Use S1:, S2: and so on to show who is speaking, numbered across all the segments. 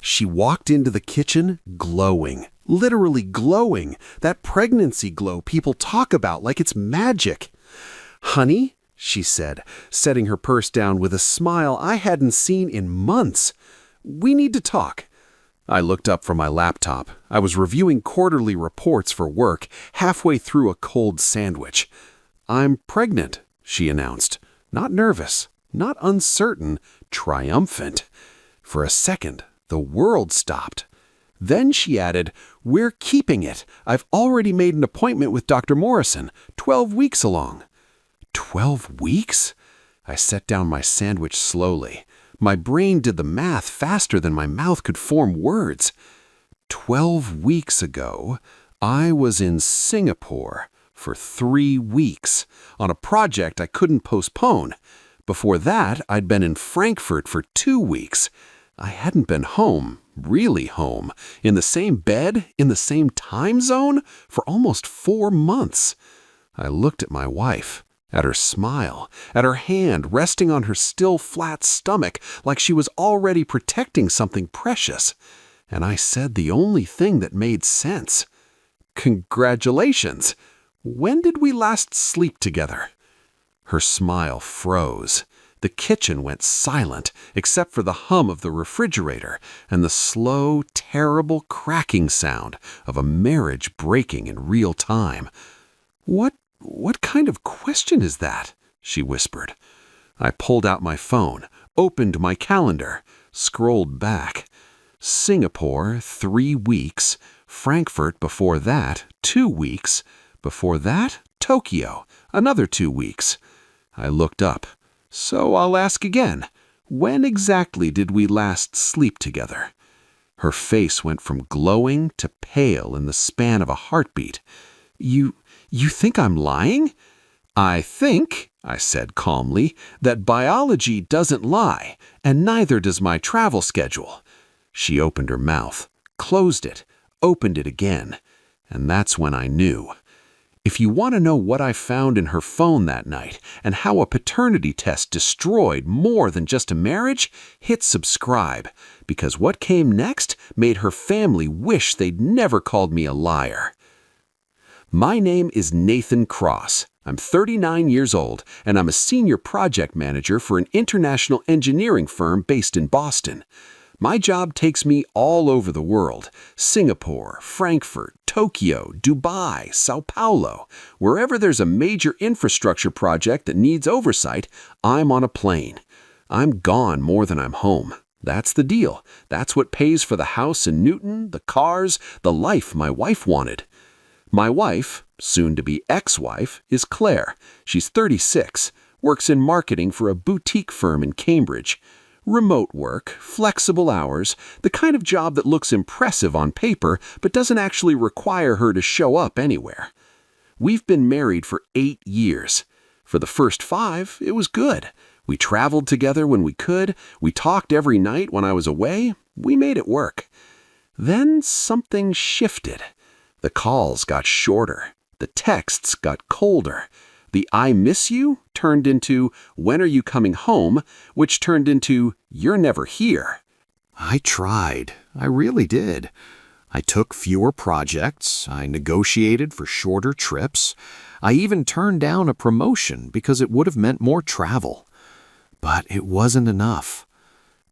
S1: She walked into the kitchen glowing, literally glowing, that pregnancy glow people talk about like it's magic. "Honey," she said, setting her purse down with a smile I hadn't seen in months, "we need to talk." I looked up from my laptop. I was reviewing quarterly reports for work, halfway through a cold sandwich. "I'm pregnant," she announced. Not nervous, not uncertain, triumphant. For a second, the world stopped. Then she added, "We're keeping it. I've already made an appointment with Dr. Morrison, 12 weeks along." 12 weeks? I set down my sandwich slowly. My brain did the math faster than my mouth could form words. 12 weeks ago, I was in Singapore for 3 weeks on a project I couldn't postpone. Before that, I'd been in Frankfurt for 2 weeks. I hadn't been home, really home, in the same bed, in the same time zone, for almost 4 months. I looked at my wife, at her smile, at her hand resting on her still flat stomach like she was already protecting something precious. And I said the only thing that made sense. "Congratulations! When did we last sleep together?" Her smile froze. The kitchen went silent, except for the hum of the refrigerator and the slow, terrible cracking sound of a marriage breaking in real time. What kind of question is that?" she whispered. I pulled out my phone, opened my calendar, scrolled back. Singapore, 3 weeks. Frankfurt before that, 2 weeks. Before that, Tokyo, another 2 weeks. I looked up. "So I'll ask again. When exactly did we last sleep together?" Her face went from glowing to pale in the span of a heartbeat. You think I'm lying?" "I think," I said calmly, "that biology doesn't lie, and neither does my travel schedule." She opened her mouth, closed it, opened it again, and that's when I knew. If you want to know what I found in her phone that night and how a paternity test destroyed more than just a marriage, hit subscribe, because what came next made her family wish they'd never called me a liar. My name is Nathan Cross. I'm 39 years old, and I'm a senior project manager for an international engineering firm based in Boston. My job takes me all over the world: Singapore, Frankfurt, Tokyo, Dubai, Sao Paulo. Wherever there's a major infrastructure project that needs oversight, I'm on a plane. I'm gone more than I'm home. That's the deal. That's what pays for the house in Newton, the cars, the life my wife wanted. My wife, soon-to-be ex-wife, is Claire. She's 36, works in marketing for a boutique firm in Cambridge. Remote work, flexible hours, the kind of job that looks impressive on paper but doesn't actually require her to show up anywhere. We've been married for 8 years. For the first 5, it was good. We traveled together when we could. We talked every night when I was away. We made it work. Then something shifted. The calls got shorter. The texts got colder. The "I miss you" turned into "When are you coming home?" which turned into "You're never here." I tried. I really did. I took fewer projects. I negotiated for shorter trips. I even turned down a promotion because it would have meant more travel. But it wasn't enough.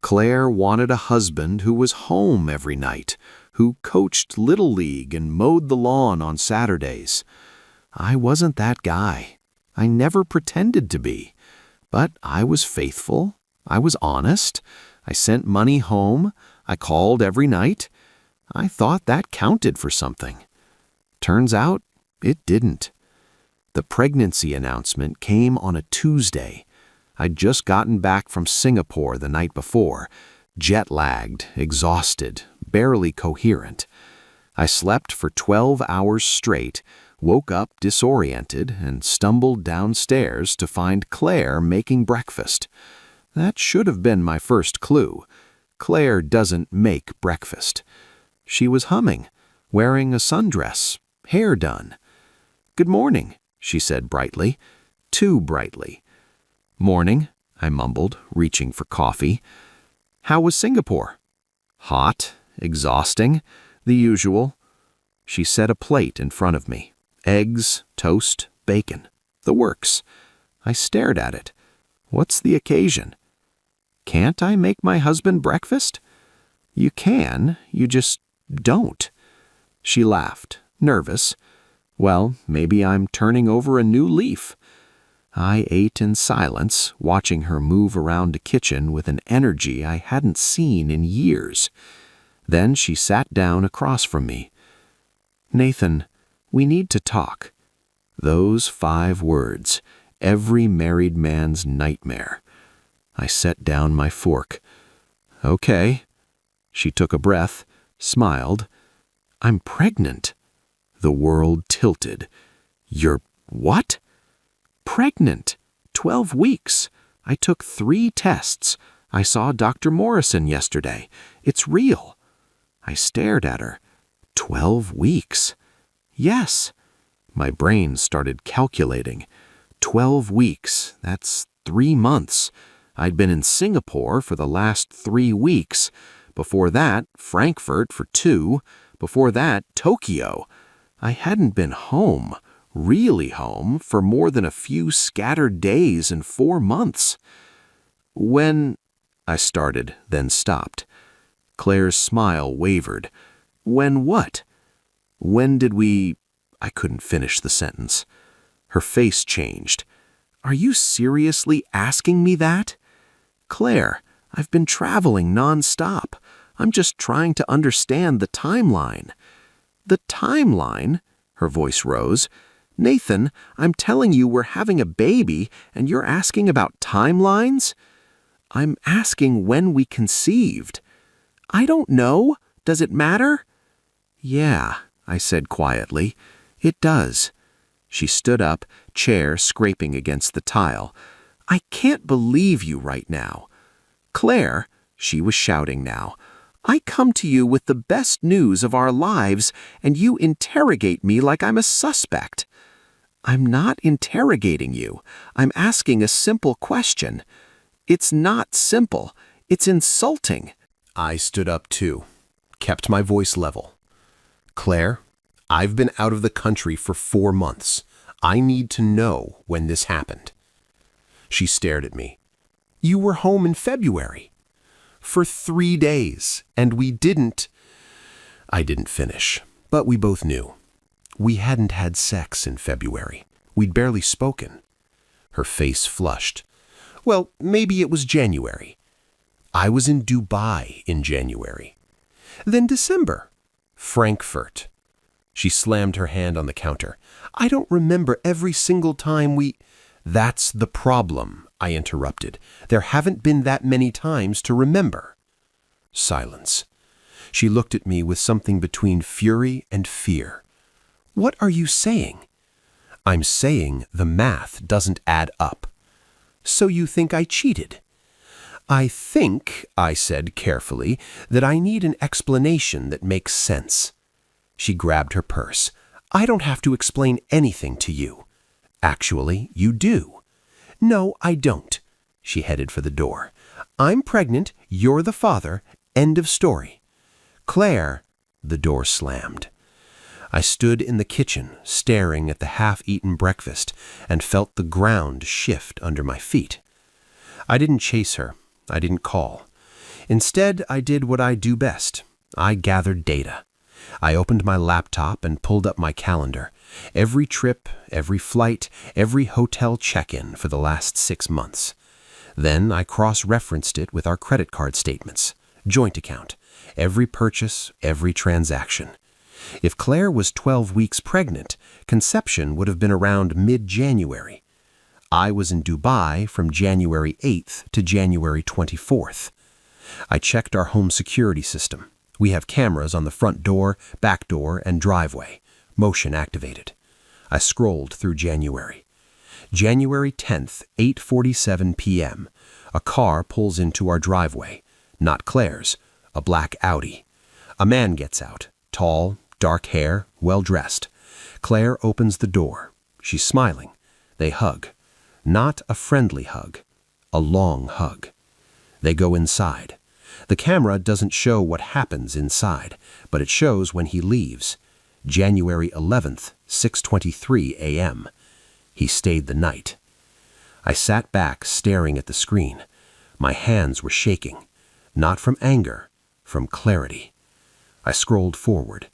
S1: Claire wanted a husband who was home every night, who coached Little League and mowed the lawn on Saturdays. I wasn't that guy. I never pretended to be. But I was faithful. I was honest. I sent money home. I called every night. I thought that counted for something. Turns out, it didn't. The pregnancy announcement came on a Tuesday. I'd just gotten back from Singapore the night before, jet-lagged, exhausted, barely coherent. I slept for 12 hours straight, woke up disoriented, and stumbled downstairs to find Claire making breakfast. That should have been my first clue. Claire doesn't make breakfast. She was humming, wearing a sundress, hair done. "Good morning," she said brightly, too brightly. "Morning," I mumbled, reaching for coffee. "How was Singapore?" Hot, exhausting, the usual. She set a plate in front of me. Eggs, toast, bacon. The works. I stared at it. What's the occasion? Can't I make my husband breakfast? You can, you just don't. She laughed, nervous. Well, maybe I'm turning over a new leaf. I ate in silence, watching her move around the kitchen with an energy I hadn't seen in years. Then she sat down across from me. Nathan, we need to talk. Those 5 words, every married man's nightmare. I set down my fork. Okay. She took a breath, smiled. I'm pregnant. The world tilted. You're what? Pregnant. 12 weeks. I took 3 tests. I saw Dr. Morrison yesterday. It's real. I stared at her. 12 weeks. Yes. My brain started calculating. 12 weeks. That's 3 months. I'd been in Singapore for the last 3 weeks. Before that, Frankfurt for 2. Before that, Tokyo. I hadn't been home, really home, for more than a few scattered days in 4 months. When... I started, then stopped. Claire's smile wavered. When what? When did we... I couldn't finish the sentence. Her face changed. Are you seriously asking me that? Claire, I've been traveling non-stop. I'm just trying to understand the timeline. The timeline? Her voice rose. Nathan, I'm telling you we're having a baby, and you're asking about timelines? I'm asking when we conceived. I don't know. Does it matter? Yeah, I said quietly. It does. She stood up, chair scraping against the tile. I can't believe you right now. Claire, she was shouting now, I come to you with the best news of our lives, and you interrogate me like I'm a suspect. I'm not interrogating you. I'm asking a simple question. It's not simple. It's insulting. I stood up too, kept my voice level. Claire, I've been out of the country for 4 months. I need to know when this happened. She stared at me. You were home in February. For 3 days, and we didn't... I didn't finish, but we both knew. We hadn't had sex in February. We'd barely spoken. Her face flushed. Well, maybe it was January. I was in Dubai in January. Then December. Frankfurt. She slammed her hand on the counter. I don't remember every single time we... That's the problem, I interrupted. There haven't been that many times to remember. Silence. She looked at me with something between fury and fear. What are you saying? I'm saying the math doesn't add up. So you think I cheated? I think, I said carefully, that I need an explanation that makes sense. She grabbed her purse. I don't have to explain anything to you. Actually, you do. No, I don't. She headed for the door. I'm pregnant, you're the father, end of story. Claire, the door slammed. I stood in the kitchen, staring at the half-eaten breakfast, and felt the ground shift under my feet. I didn't chase her. I didn't call. Instead, I did what I do best. I gathered data. I opened my laptop and pulled up my calendar. Every trip, every flight, every hotel check-in for the last 6 months. Then I cross-referenced it with our credit card statements, joint account, every purchase, every transaction. If Claire was 12 weeks pregnant, conception would have been around mid-January. I was in Dubai from January 8th to January 24th. I checked our home security system. We have cameras on the front door, back door, and driveway, motion activated. I scrolled through January. January 10th, 8:47 p.m. A car pulls into our driveway. Not Claire's, a black Audi. A man gets out, tall, dark hair, well-dressed. Claire opens the door. She's smiling. They hug. Not a friendly hug. A long hug. They go inside.
S2: The camera doesn't show what happens inside, but it shows when he leaves. January 11th, 6:23 a.m. He stayed the night. I sat back staring at the screen. My hands were shaking, not from anger, from clarity. I scrolled forward.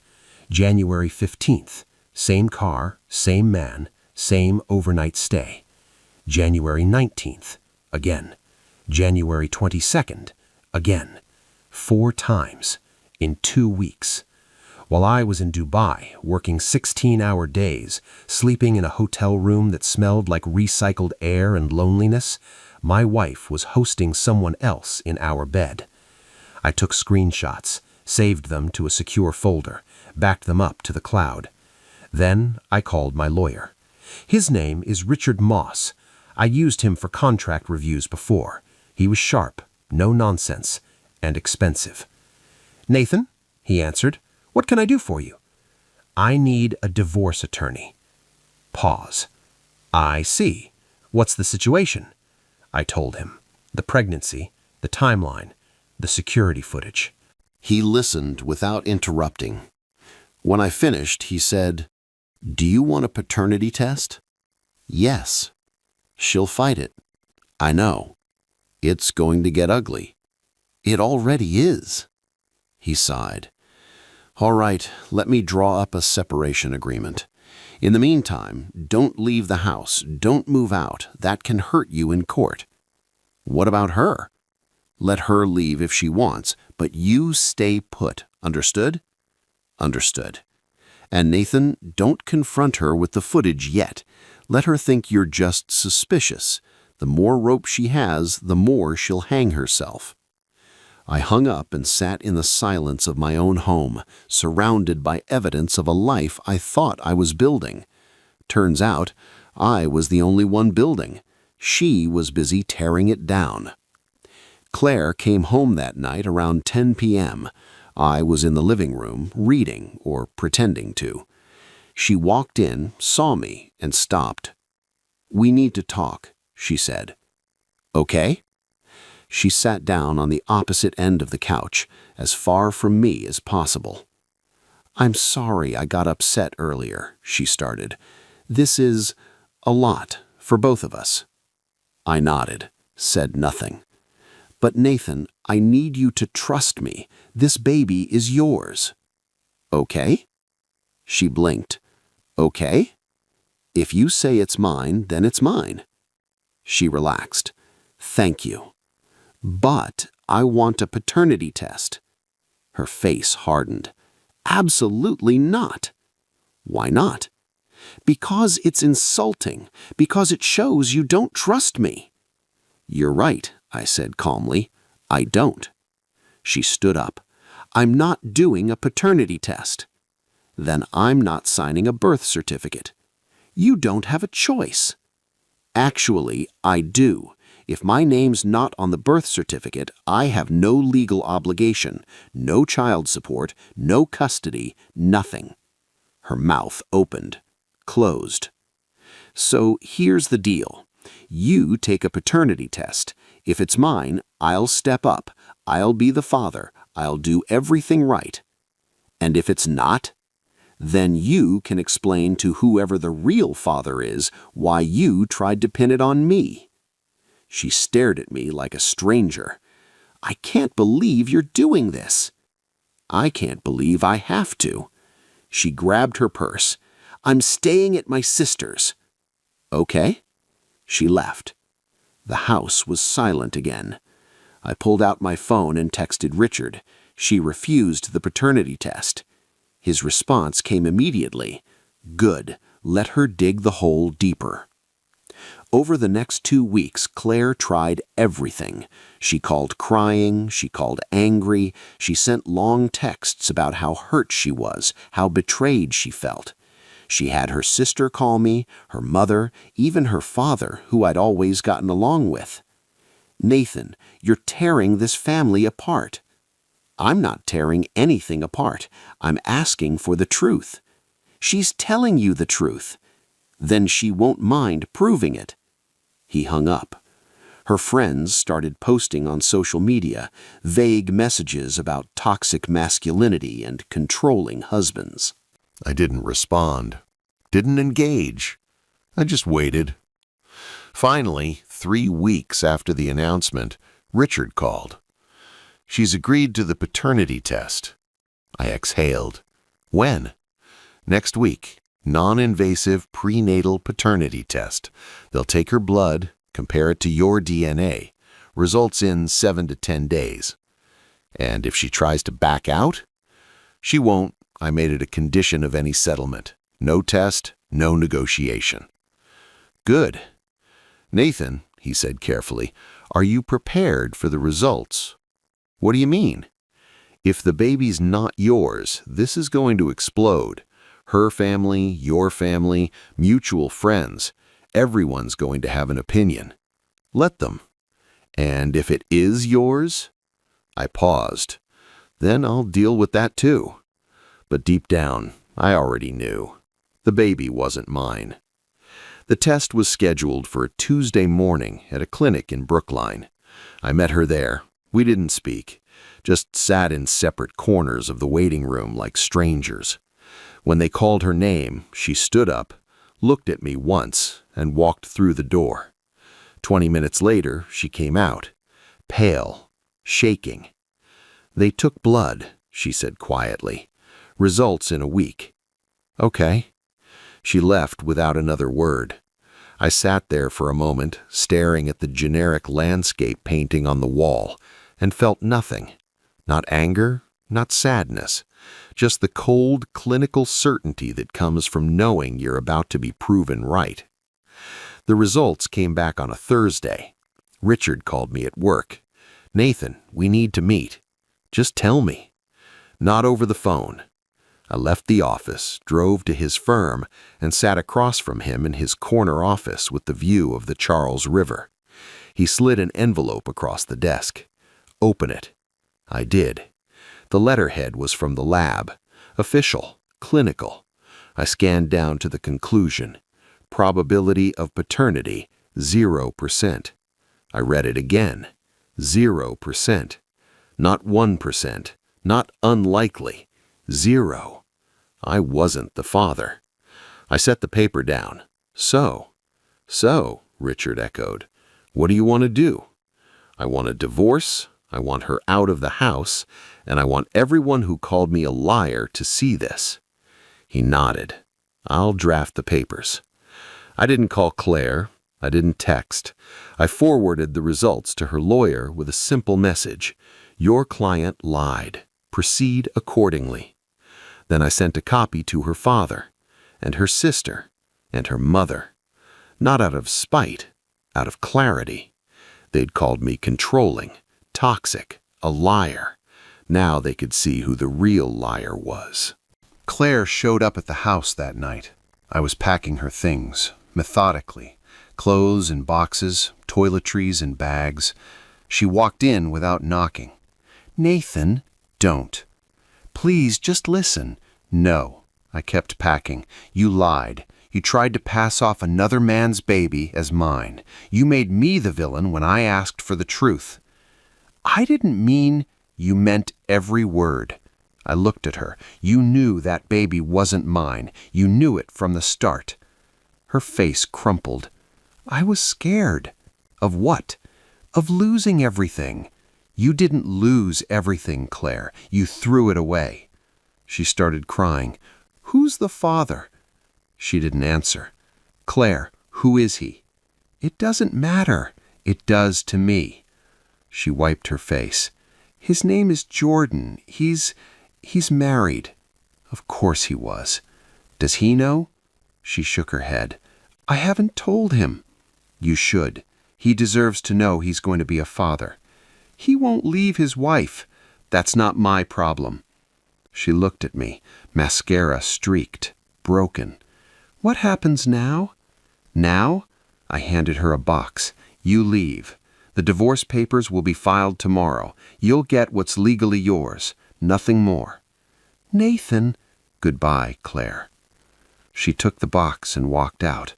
S2: January 15th, same car, same man, same overnight stay. January 19th, again. January 22nd, again. 4 times, in 2 weeks. While I was in Dubai, working 16-hour days, sleeping in a hotel room that smelled like recycled air and loneliness, my wife was hosting someone else in our bed. I took screenshots, saved them to a secure folder, backed them up to the cloud. Then I called my lawyer. His name is Richard Moss. I used him for contract reviews before. He was sharp, no nonsense, and expensive. "Nathan," he answered, "what can I do for you?" "I need a divorce attorney." Pause. "I see. What's the situation?" I told him. The pregnancy, the timeline, the security footage.
S1: He listened without interrupting. When I finished, he said, "Do you want a paternity test?" "Yes." "She'll fight it." "I know. It's going to get ugly." "It already is." He sighed. "All right, let me draw up a separation agreement. In the meantime, don't leave the house, don't move out. That can hurt you in court." "What about her?" "Let her leave if she wants, but you stay put. Understood?" "Understood." "And Nathan, don't confront her with the footage yet. Let her think you're just suspicious. The more rope she has, the more she'll hang herself." I hung up and sat in the silence of my own home, surrounded by evidence of a life I thought I was building. Turns out, I was the only one building. She was busy tearing it down. Claire came home that night around 10 p.m. I was in the living room, reading, or pretending to. She walked in, saw me, and stopped. "We need to talk," she said. "Okay?" She sat down on the opposite end of the couch, as far from me as possible. "I'm sorry I got upset earlier," she started. "This is a lot for both of us." I nodded, said nothing. "But Nathan, I need you to trust me. This baby is yours." "Okay?" She blinked. "Okay? If you say it's mine, then it's mine." She relaxed. "Thank you. But I want a paternity test." Her face hardened. "Absolutely not." "Why not?" "Because it's insulting. Because it shows you don't trust me." "You're right," I said calmly. "I don't." She stood up. "I'm not doing a paternity test." "Then I'm not signing a birth certificate." "You don't have a choice." "Actually, I do. If my name's not on the birth certificate, I have no legal obligation, no child support, no custody, nothing." Her mouth opened, closed. "So here's the deal. You take a paternity test. If it's mine, I'll step up. I'll be the father. I'll do everything right. And if it's not, then you can explain to whoever the real father is why you tried to pin it on me." She stared at me like a stranger. "I can't believe you're doing this." "I can't believe I have to." She grabbed her purse. "I'm staying at my sister's." "Okay." She left. The house was silent again. I pulled out my phone and texted Richard. She refused the paternity test. His response came immediately. "Good. Let her dig the hole deeper." Over the next 2 weeks, Claire tried everything. She called crying, she called angry, she sent long texts about how hurt she was, how betrayed she felt. She had her sister call me, her mother, even her father, who I'd always gotten along with. "Nathan, you're tearing this family apart." "I'm not tearing anything apart. I'm asking for the truth." "She's telling you the truth." "Then she won't mind proving it." He hung up.
S2: Her friends started posting on social media vague messages about toxic masculinity and controlling husbands.
S1: I didn't respond, didn't engage. I just waited. Finally, 3 weeks after the announcement, Richard called. She's agreed to the paternity test. I exhaled. When? Next week. Non-invasive prenatal paternity test. They'll take her blood, compare it to your DNA. Results in 7 to 10 days. And if she tries to back out? She won't. I made it a condition of any settlement. No test, no negotiation. Good. Nathan, he said carefully, are you prepared for the results? What do you mean? If the baby's not yours, this is going to explode. Her family, your family, mutual friends, everyone's going to have an opinion. Let them. And if it is yours? I paused. Then I'll deal with that too. But deep down, I already knew. The baby wasn't mine. The test was scheduled for a Tuesday morning at a clinic in Brookline. I met her there. We didn't speak, just sat in separate corners of the waiting room like strangers. When they called her name, she stood up, looked at me once, and walked through the door. 20 minutes later, she came out, pale, shaking. They took blood, she said quietly. Results in a week. Okay. She left without another word. I sat there for a moment, staring at the generic landscape painting on the wall, and felt nothing. Not anger, not sadness. Just the cold, clinical certainty that comes from knowing you're about to be proven right. The results came back on a Thursday. Richard called me at work. Nathan, we need to meet. Just tell me. Not over the phone. I left the office, drove to his firm, and sat across from him in his corner office with the view of the Charles River. He slid an envelope across the desk. Open it. I did. The letterhead was from the lab. Official, clinical. I scanned down to the conclusion. Probability of paternity, 0%. I read it again. 0%. Not 1%. Not unlikely. 0. I wasn't the father. I set the paper down. So, Richard echoed. What do you want to do? I want a divorce, I want her out of the house, and I want everyone who called me a liar to see this. He nodded. I'll draft the papers. I didn't call Claire. I didn't text. I forwarded the results to her lawyer with a simple message. Your client lied. Proceed accordingly. Then I sent a copy to her father, and her sister, and her mother. Not out of spite, out of clarity. They'd called me controlling, toxic, a liar. Now they could see who the real liar was. Claire showed up at the house that night. I was packing her things, methodically. Clothes in boxes, toiletries in bags. She walked in without knocking. Nathan, don't. Please, just listen. No, I kept packing. You lied. You tried to pass off another man's baby as mine. You made me the villain when I asked for the truth. I didn't mean you meant every word. I looked at her. You knew that baby wasn't mine. You knew it from the start. Her face crumpled. I was scared. Of what? Of losing everything. You didn't lose everything, Claire. You threw it away. She started crying. Who's the father? She didn't answer. Claire, who is he? It doesn't matter. It does to me. She wiped her face. His name is Jordan. He's married. Of course he was. Does he know? She shook her head. I haven't told him. You should. He deserves to know he's going to be a father. He won't leave his wife. That's not my problem. She looked at me, mascara streaked, broken. What happens now? Now? I handed her a box. You leave. The divorce papers will be filed tomorrow. You'll get what's legally yours. Nothing more. Nathan. Goodbye, Claire. She took the box and walked out.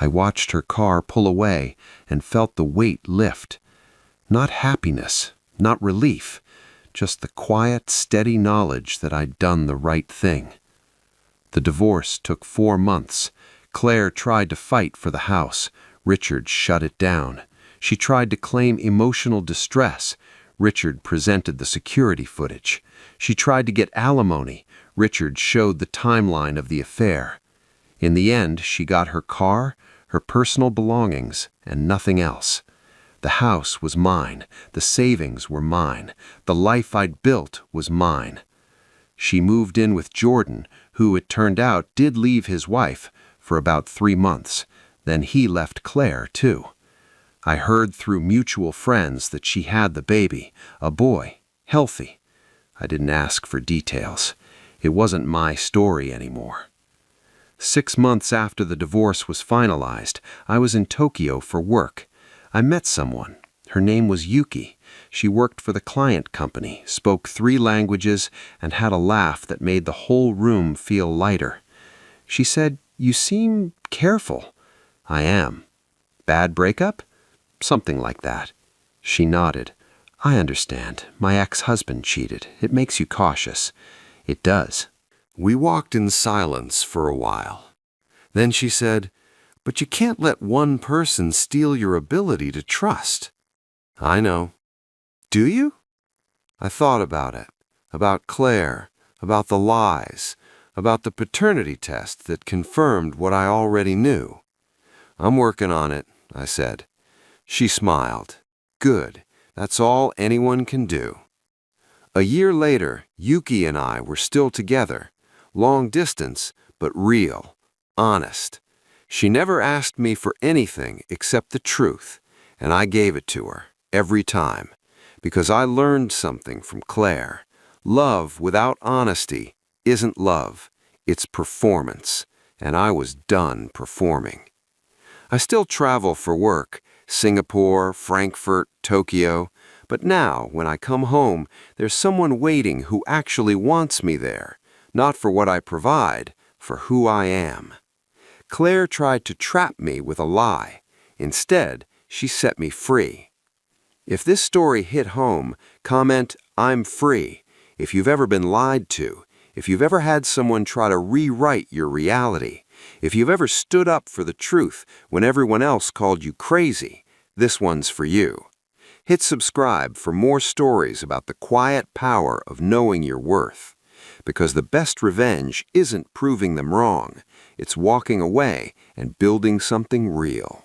S1: I watched her car pull away and felt the weight lift. Not happiness, not relief, just the quiet, steady knowledge that I'd done the right thing. The divorce took 4 months. Claire tried to fight for the house. Richard shut it down. She tried to claim emotional distress. Richard presented the security footage. She tried to get alimony. Richard showed the timeline of the affair. In the end, she got her car, her personal belongings, and nothing else. The house was mine. The savings were mine. The life I'd built was mine. She moved in with Jordan, who, it turned out, did leave his wife for about 3 months. Then he left Claire, too. I heard through mutual friends that she had the baby, a boy, healthy. I didn't ask for details. It wasn't my story anymore. 6 months after the divorce was finalized, I was in Tokyo for work. I met someone. Her name was Yuki. She worked for the client company, spoke 3 languages, and had a laugh that made the whole room feel lighter. She said, "You seem careful." "I am." "Bad breakup?" "Something like that." She nodded. "I understand. My ex-husband cheated. It makes you cautious." "It does." We walked in silence for a while. Then she said, "But you can't let one person steal your ability to trust." "I know." "Do you?" I thought about it, about Claire, about the lies, about the paternity test that confirmed what I already knew. "I'm working on it," I said. She smiled. "Good. That's all anyone can do." A year later, Yuki and I were still together. Long distance, but real, honest. She never asked me for anything except the truth, and I gave it to her, every time, because I learned something from Claire. Love without honesty isn't love, it's performance, and I was done performing. I still travel for work, Singapore, Frankfurt, Tokyo, but now, when I come home, there's someone waiting who actually wants me there, not for what I provide, for who I am. Claire tried to trap me with a lie. Instead, she set me free. If this story hit home, comment, "I'm free." If you've ever been lied to, if you've ever had someone try to rewrite your reality, if you've ever stood up for the truth when everyone else called you crazy, this one's for you. Hit subscribe for more stories about the quiet power of knowing your worth. Because the best revenge isn't proving them wrong, it's walking away and building something real.